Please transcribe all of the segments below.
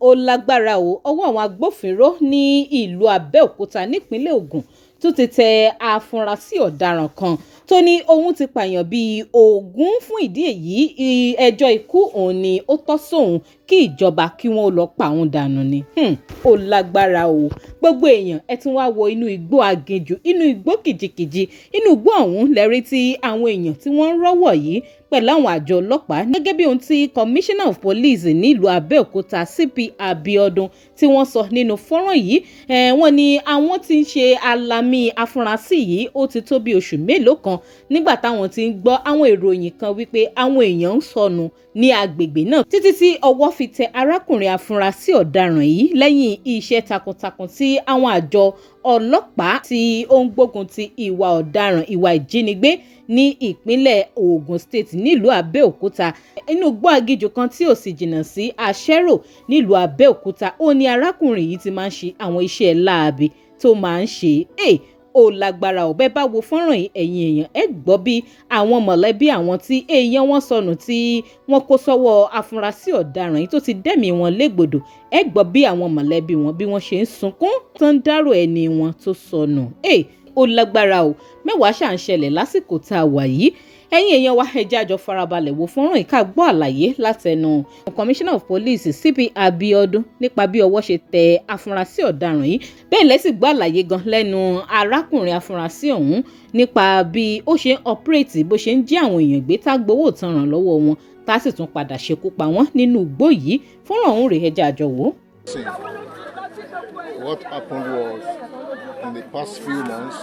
ó lágbára o ọwọ́ àwọn agbófinró ní ìlú Abẹ́òkúta nípínlẹ̀ Ògùn tó ti tẹ afurasí ọ̀daràn kan tó ní òun ti pààyàn bíi ogún. Fún ìdí èyí ẹjọ́ ikú òun ni ó tọ́ sóun kí ìjọba kí wọ́n lọ pa òun dànù ni. Ó lágbára o gbogbo èèyàn ẹ tún wá wo inú igbó aginjù inú igbó kìjikìji inú igbó ọ̀hún lẹ́rí tí àwọn èèyàn tí wọ́n ń rọ́wọ̀ yìí pẹ̀lú àwọn àjọ ọlọ́pàá gẹ́gẹ́ bí ohun tí commissioner of police nílùú Abẹ́òkúta CP Abiodun tí wọ́n sọ nínú fọ́nrán yìí wọ́n ní àwọn tí ń ṣe alamí afurasí yìí ó ti tó bí oṣù mélòó kan nígbà táwọn ti ń gbọ́ àwọn ìròyìn kan wípé àwọn èèyàn ń sọnù ní agbègbè náà títí tí ọwọ́ fi tẹ arákùnrin afurasí ọ̀daràn yìí lẹ́yìn iṣẹ́ takuntakun tí àwọn àjọ ọlọ́pàá tí ó ń gbógun ti ìwà ọ̀daràn ìwà ìjínigbé ní ìpínlẹ̀ Ògùn State nílùú Abẹ́òkúta inú igbó aginjù kan tí ò sì jìnnà sí Àṣẹ́rò nílùú Abẹ́òkúta ó ní arákùnrin yìí ti máa ń ṣe àwọn iṣẹ́ láabi tó máa ń ṣe ó lágbára ò bẹ́ẹ̀ bá wo fọ́nrán yìí ẹ̀yin èèyàn ẹ gbọ́ bí àwọn mọ̀lẹ́bí àwọn tí èèyàn wọn sọnù tí wọ́n kó sọ́wọ́ afurasí ọ̀daràn yìí tó ti dẹ́mi wọn légbodò ẹ gbọ́ bí àwọn mọ̀lẹ́bí wọn bí wọ́n ṣe ń sunkún tó ń dárò ẹni wọn tó sọnù ó lágbára ò mẹ́wàá ṣà ń ṣẹlẹ̀ lásìkò tá a wà yìí ẹ̀yin èèyàn wa ẹ jẹ́ àjọ farabalẹ̀ wo fọ́nrán yìí ká gbọ́ àlàyé látẹnu commissioner of police CP Abiodun nípa bí ọwọ́ ṣe tẹ afurasí ọ̀daràn yìí bẹ́ẹ̀ lẹ́sìn gbọ́ àlàyé gan lẹ́nu arákùnrin afurasí ọ̀hún nípa bí ó ṣe ń operate bó ṣe ń jí àwọn èèyàn gbé tá gbowó ìtanràn lọ́wọ́ wọn tá sì tún padà ṣekú pa wọ́n nínú igbó yìí fọ́nrán ọ̀hún rèé ẹ jẹ́ àjọ wò. What happened was in the past few months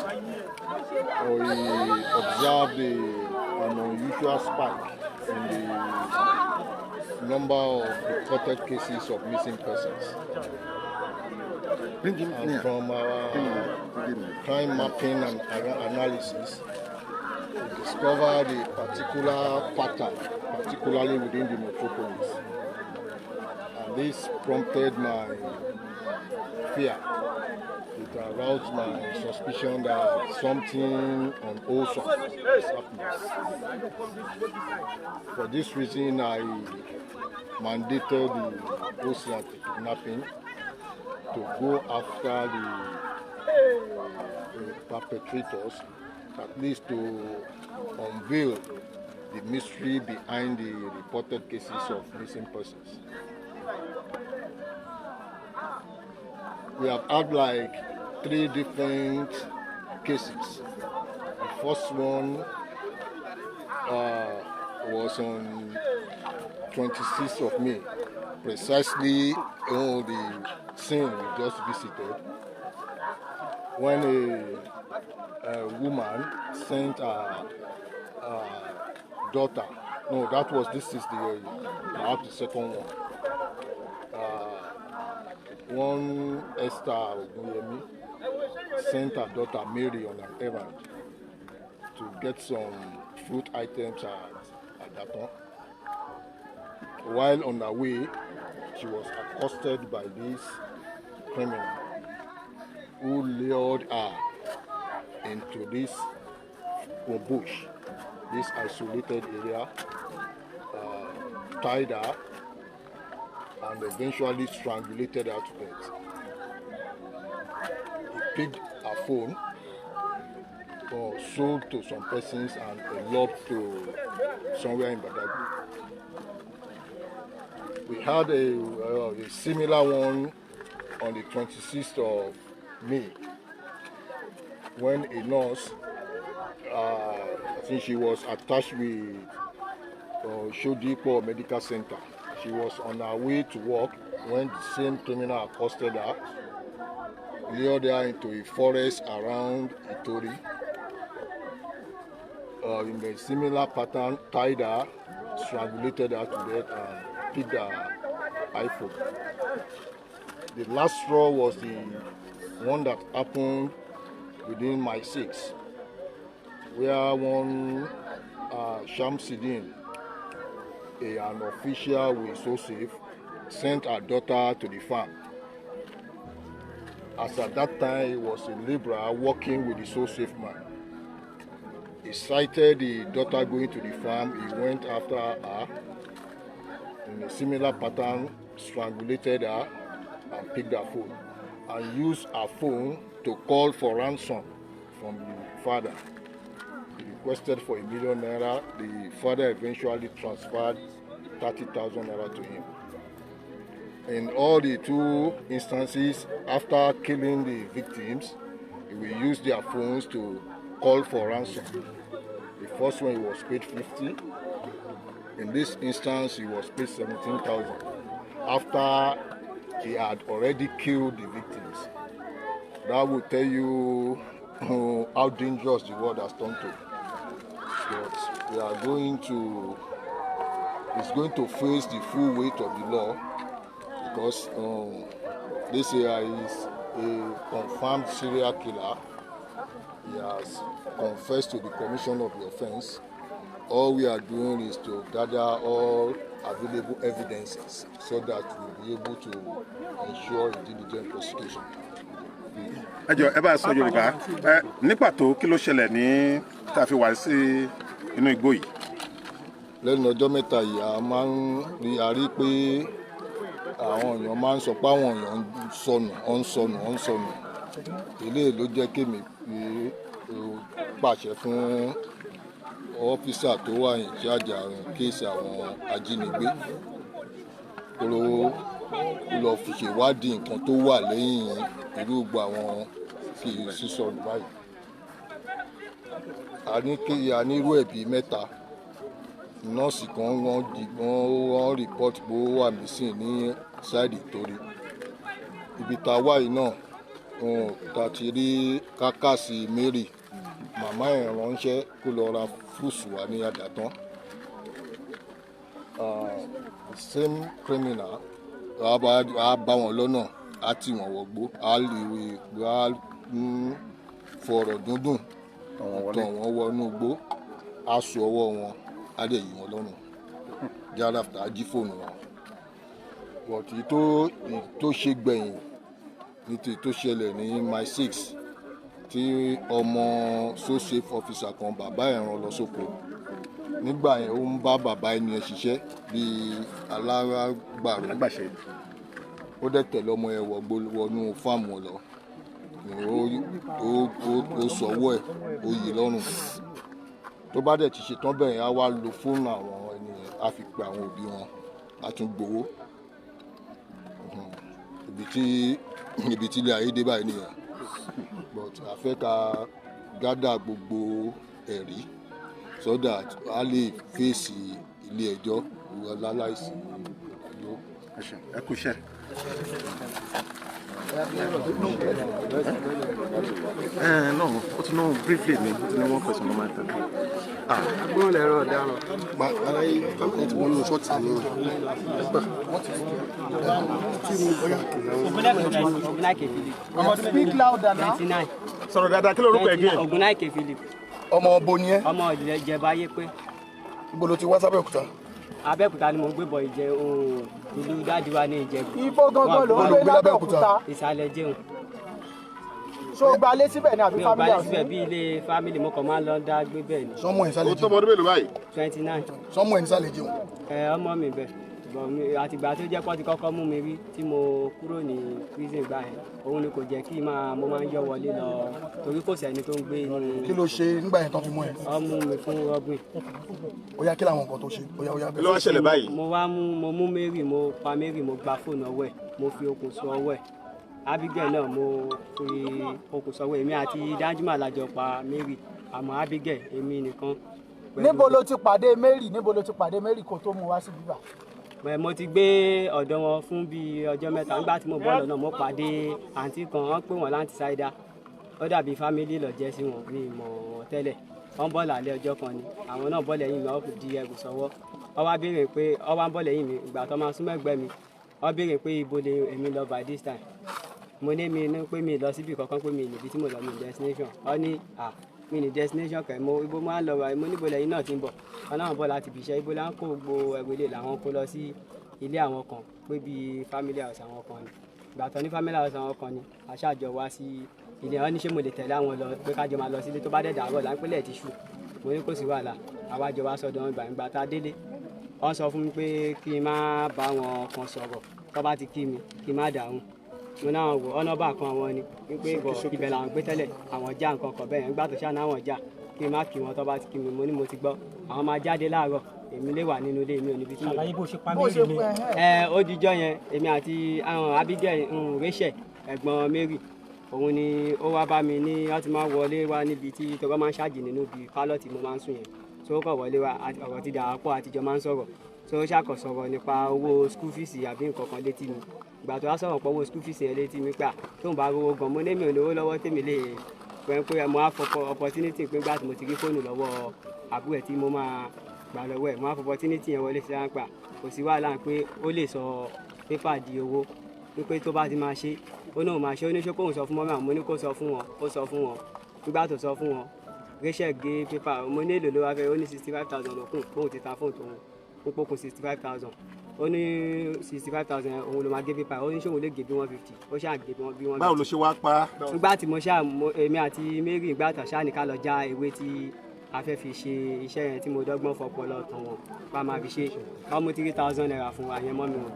we observed an unusual spike in the number of reported cases of missing persons. And from our crime mapping and analysis, we discovered a particular pattern, particularly within the metropolis. And this prompted my fear. It aroused my suspicion that something unwholesome is happening. For this reason, I mandated the OC anti-kidnapping to go after the perpetrators, at least to unveil the mystery behind the reported cases of missing persons. We have had like 3 different cases. The first one was on 26th of May, precisely on the scene we just visited, when a woman sent her daughter. No, this is perhaps the second one. One Esther Ogunyemi sent her daughter Mary on an errand to get some fruit items at Daton. While on her way, she was accosted by this criminal who lured her into this bush, this isolated area, tied her, and eventually strangulated her to death. He picked her phone, sold to some persons, and eloped to somewhere in Badagry. We had a similar one on the 26th of May, when a nurse, I think she was attached with Shodipo Medical Center. She was on her way to work when the same criminal accosted her, lured her into a forest around Itori. In a similar pattern, tied her, strangulated her to death, and picked her iPhone. The last straw was the one that happened within my 6, where one Shamsidin, an official with SOSAFE, sent her daughter to the farm. As at that time, he was a laborer working with the SOSAFE man. He sighted the daughter going to the farm. He went after her in a similar pattern, strangulated her and picked her phone and used her phone to call for ransom from the father. He requested for ₦1 million. The father eventually transferred 30,000 naira to him. In all the two instances, after killing the victims, he will use their phones to call for ransom. The first one, he was paid 50. In this instance, he was paid 17,000 after he had already killed the victims. That will tell you how dangerous the world has turned to. But we are going to, it's going to face the full weight of the law, because this guy is a confirmed serial killer. He has confessed to the commission of the offense. All we are doing is to gather all available evidences so that we'll be able to ensure a diligent prosecution. Ẹ jọ̀ọ́, ẹ bá sọ Yorùbá, ní pàtó kí ló ṣẹlẹ̀ ní tá a fi wá sí inú igbó yìí? Lẹ́nu ọjọ́ mẹ́ta yìí a máa ń rí pé àwọn èèyàn máa ń sọ pé àwọn èèyàn ń sọnù. Eléyìí ló jẹ́ kémi pàṣẹ fún ọ́físà tó wà ní ìjájà kéèsì àwọn ajínigbé kó lọ fi ṣèwádìí nǹkan tó wà lẹ́yìn irú gbogbo àwọn sísọnù báyìí. A ní irú ẹ̀bí mẹ́ta. Nọ́ọ̀sì kan wọ́n rìpọ́tì pé ó wà mísìn ní sáìdì Ìtorí. Ibi tá a wà yìí náà ta ti rí kákàsì Mary, màmá ẹ̀ ránṣẹ́ kó lọ ra fúùsù wá ní Àdàtán. The same criminal á bá wọn lọ́nà, á tì wọ́n wọgbó, á fọ̀rọ̀ dúndùn tàn wọ́n wọnú igbó, á so ọwọ́ wọn, á dẹ̀ yí wọn lọ́rùn. Thereafter á jí fóònù wọn. But tó ṣe gbẹ̀yìn ní tó ṣẹlẹ̀ ní Mile 6 tí ọmọ so-safe officer kan bàbá ẹ̀ rán lọ sóko. Nígbà yẹn ó ń bá bàbá ẹni ẹ̀ ṣiṣẹ́ bíi alágbàṣe. Ó dẹ̀ tẹ̀lé ọmọ ẹ̀ wọnú fáàmù wọn lọ. Ó sọwọ́ ẹ̀, ó yí lọ́rùn. Tó bá dẹ̀ ti ṣetán bẹ́ẹ̀ yẹn á wá lo fóònù àwọn ẹni yẹn, á fi pe àwọn òbí wọn, á tún gbowó. Ibi tí ilé ayé dé báyìí nìyẹn. But a fẹ́ ká gádà gbogbo ẹ̀rí so that a lè fèsì ilé ẹjọ́ láláìsí ìdájọ́. Ẹ kú iṣẹ́. No, ó ti náà briefly ni, ó ti ní one question ló máa ń tẹ̀lé. Gbọ́n lẹ̀rọ ọ̀daràn. Aláyé ẹ̀ ti wọ́n ní ṣọ́ọ̀tì ní Speak louder now. 29. Sọ̀rọ̀ dáadáa, kí lorúkọ ẹ̀ gẹ́? Ògúnnáìkè Philip. ọmọ bo ni ẹ́? Ọmọ Ìjẹ̀bú Ayépé. Ibo ló ti wá sábẹ́òkúta? Abẹ́òkúta ni mo gbé bọ̀ ìlú dájú wa ní Ìjẹ̀bú. Ibo gangan ló ń gbé lábẹ́òkúta. Ìsàlẹ̀ Jẹun. Ṣé o gba ilé síbẹ̀ ní àbí Mi ò family bá house? síbẹ̀ bí ilé fámìlì mo kàn máa ń lọ dá gbé bẹ́ẹ̀ ni. Sọ́mọ ìsàlẹ̀ Ó tó ọmọ ọdún mélòó báyìí? 29. Sọ́mọ ìsàlẹ̀ Jẹun. Ọmọ mi bẹ̀. Àtìgbà tó jẹ́ kó ti kọ́kọ́ mú mi rí tí mo kúrò ní prison gbà yẹn, òun ni kò jẹ́ kí mo máa ń yọ wọlé lọ torí kò sẹ́ni tó ń gbé inú. Kí ló ṣe nígbà yẹn tán fi mú ẹ? Ọmú mi fún rọ́bìn. Ó yá kí làwọn nǹkan tó ṣe? Ó yá Kí ló wá ṣẹlẹ̀ báyìí? Mo mú Mary, mo pa Mary, mo gba fóònù ọwọ́ ẹ̀, mo fi okùn so ọwọ́ ẹ̀. Abigail náà mo fi okùn sọ́wọ́ èmi àti Danjuma la jọ pa Mary, àmọ́ Abigail èmi nìkan. Níbo ló ti pàdé Mary? Níbo ló ti pàdé Mary kó tó mú wá sí bíbá? Mo ti gbé ọ̀dọ̀ wọn fún bíi ọjọ́ mẹ́ta. Nígbà tí mo bọ́ lọ́nà mo pàdé àǹtí kan, wọ́n pè wọ́n láǹtí Ṣáídà. Ó dàbí fámílì lọ jẹ́ sí wọn, mi mọ̀ wọ́n tẹ́lẹ̀. Wọ́n bọ́ lálẹ́ ọjọ́ kan ni, àwọn náà bọ́ lẹ́yìn mi, wọ́n di ẹrù sọ́wọ́. Wọ́n wá béèrè pé wọ́n wá ń bọ́ lẹ́yìn mi, ìgbà tó máa súnmọ́ ẹgbẹ́ mi, wọ́n béèrè pé ibo lè èmi lọ by this time. Mo ní pé mi lọ síbi kankan, pé mi níbi tí mo lọ mi destination. Wọ́n ní mi ní destination kẹ̀, ibo máa ń lọ wá, mo níbo lẹ́yìn náà ti ń bọ̀. Wọ́n náà bọ̀ láti ibiṣẹ́, ibo là ń kó gbogbo ẹrù ilé làwọn kó lọ sí ilé àwọn kan, pé bíi family house àwọn kan ni. Ìgbà tó ní family house àwọn kan ni, aṣáájọ wá sí ilé wọn ní ṣé mo lè tẹ̀lé àwọn lọ pé kájọ máa lọ sílé tó bá dẹ̀ dàárọ̀ láńpẹ́lẹ̀ ti ṣù. Mo ní kò sí wàhálà, àwa jọ wá sọ́dọ̀ wọn ìgbà tá a délé. Wọ́n sọ fún mi pé kí n má bá wọn kan sọ̀rọ̀ tó bá ti kí mi kí n má dáhùn mo náà wò ọ̀nà bá kan àwọn ni wípé ibẹ̀ làwọn gbé tẹ́lẹ̀ àwọn já nǹkan kan bẹ́ẹ̀ nígbà tó ṣáà náà wọ́n já kí n má kí wọn tó bá ti kí mi mo ní mo ti gbọ́ àwọn máa jáde láàárọ̀ èmi lè wà nínú ilé mi ò níbi tí mo lọ. àlàyé bó ṣe pa Mary ni. ó dijọ́ yẹn èmi àti Abigail Rachel ẹ̀gbọ́n Mary òun ni ó wá bá mi ní wọ́n ti máa wọlé wá níbi tí tọgọ́ máa ń ṣáàjì nínú ibi pálọ̀ tí mo máa ń sùn yẹn tó kọ̀ wọlé wá ọ̀rọ̀ ti dà pọ̀ àtijọ́ máa ń sọ̀rọ̀ tó ṣàkọ̀ sọ̀rọ̀ nípa owó school fees àbí nǹkan kan létí mi ìgbà tó wá sọ̀rọ̀ pọ̀ owó school fees yẹn létí mi gbà tó ń bá rówó gan mo ní mi ò lówó lọ́wọ́ tèmi lè pé mo á fọ opportunity pé gbà tí mo ti rí fóònù lọ́wọ́ àbúrò ẹ̀ tí mo máa gbà lọ́wọ́ ẹ̀ mo á fọ opportunity yẹn wọlé sí láǹpà kò sí wàhálà pé ó lè sọ pépà di owó wípé tó bá ti máa ṣe ó náà máa ṣe ó ní ṣé kóun sọ fún mọ́mí àwọn mo ní kó sọ fún wọn ó sọ fún wọn nígbà tó sọ fún wọn Rachel gé pépà mo ní èlò ló wá fẹ́ ó ní 65,000 lókùn bóun ti ta fóònù tòun ó pókun 65,000 ó ní 65,000 òun ló máa gé pépà ó ní ṣòwò lè gé bí 150 ó ṣáà gé bí 150. báwo ló ṣe wá pa. nígbà tí mo ṣáà èmi àti Mary ìgbà tó ṣáà ní ká lọ já ewé tí a fẹ́ fi ṣe iṣẹ́ yẹn tí mo dọ́gbọ́n fọpọlọ tán wọn bá máa fi ṣe ká mú 3,000 naira fún wa yẹn mọ́ mi wọn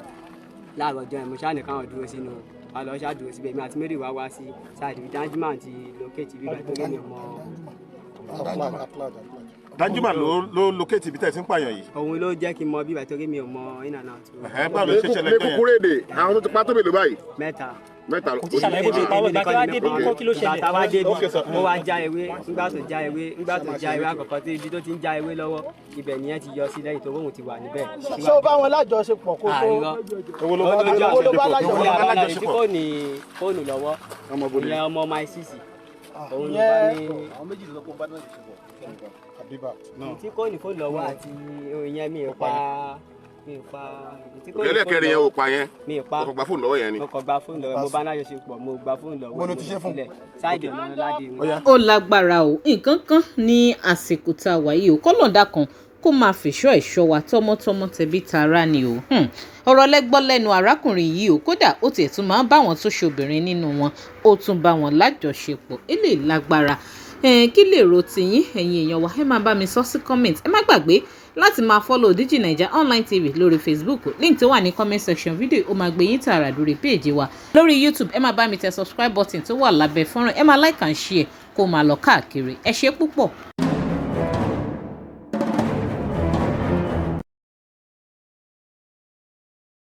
láàárọ̀ ọjọ́ yẹn mo ṣáà ní káwọn dúró sínú alọ́ ṣáà dúró síbẹ̀ èmi àti Mary wá sí sáàdì Danjuma àti lókèjì bíbá tó lé mi mọ́. Danjuma ló locate ibi tẹ́ ẹ ti ń pààyàn yìí. òun ló jẹ́ kí n mọ bíbá torí mi ò mọ in and out. báwo ló ṣe ṣẹlẹ̀ ní kúkúrú èdè àwọn tó ti pa tó mélòó báyìí. mẹ́ta. kò tí ṣàlàyé bó ṣe pa ọwọ́ ìgbà tí wàá débi kọ́ kí ló ṣẹlẹ̀. bàtà wá débi ó wá já ewé nígbà tó já ewé àkọ́kọ́ tí ibi tó ti ń já ewé lọ́wọ́ ibẹ̀ nìyẹn ti yọ sí lẹ́yìn tó wóhùn ti wà níbẹ̀. ṣé o bá wọn lájọṣepọ̀ kó tó. owó ló bá lájọṣepọ̀. tí kò ní fóònù lọ́wọ́ ìyẹn ọmọ my sisi òun ló bá ní. àwọn méjì ló kó bá náà ṣe pọ̀. tí kò ní fóònù lọ́wọ́ àti ìyẹn mi ò pa. ẹlẹ́kẹ̀rin yẹn ò pa yẹn mi ò pa ọkọ̀ gba fóònù lọ́wọ́ yẹn ni. mo kàn gba fóònù lọ́wọ́ mo bá lájọṣepọ̀ mo gba fóònù lọ́wọ́. mo ló ti ṣe fún sílẹ̀ sáìdì ọ̀nà ládé. ó lágbára o nǹkan kan ní àsìkò tá a wà yìí o kọ́lọ̀dà kan kó máa fìṣọ́ ẹ̀ṣọ́ wa tọmọtọmọ tẹbí tara ni o ọ̀rọ̀ lẹ́gbọ́ lẹ́nu arákùnrin yìí o kódà ó tiẹ̀ tún máa ń bá wọn tó ṣobìnrin nínú wọn ó tún bá wọn lájọṣepọ̀ eléyìí lágbára kí lè ro tiyín ẹ̀yin èèyàn wa ẹ máa bá mi sọ sí comment ẹ má gbàgbé láti máa follow DigiNaija online tv lórí Facebook link tó wà ní comment section fídíò ó máa gbé yín tààrà lórí péèjì wa lórí YouTube ẹ máa bá mi tẹ subscribe button tó wà lábẹ́ fọ́nrán ẹ máa like and share kó máa lọ káàkiri ẹ ṣé púpọ̀.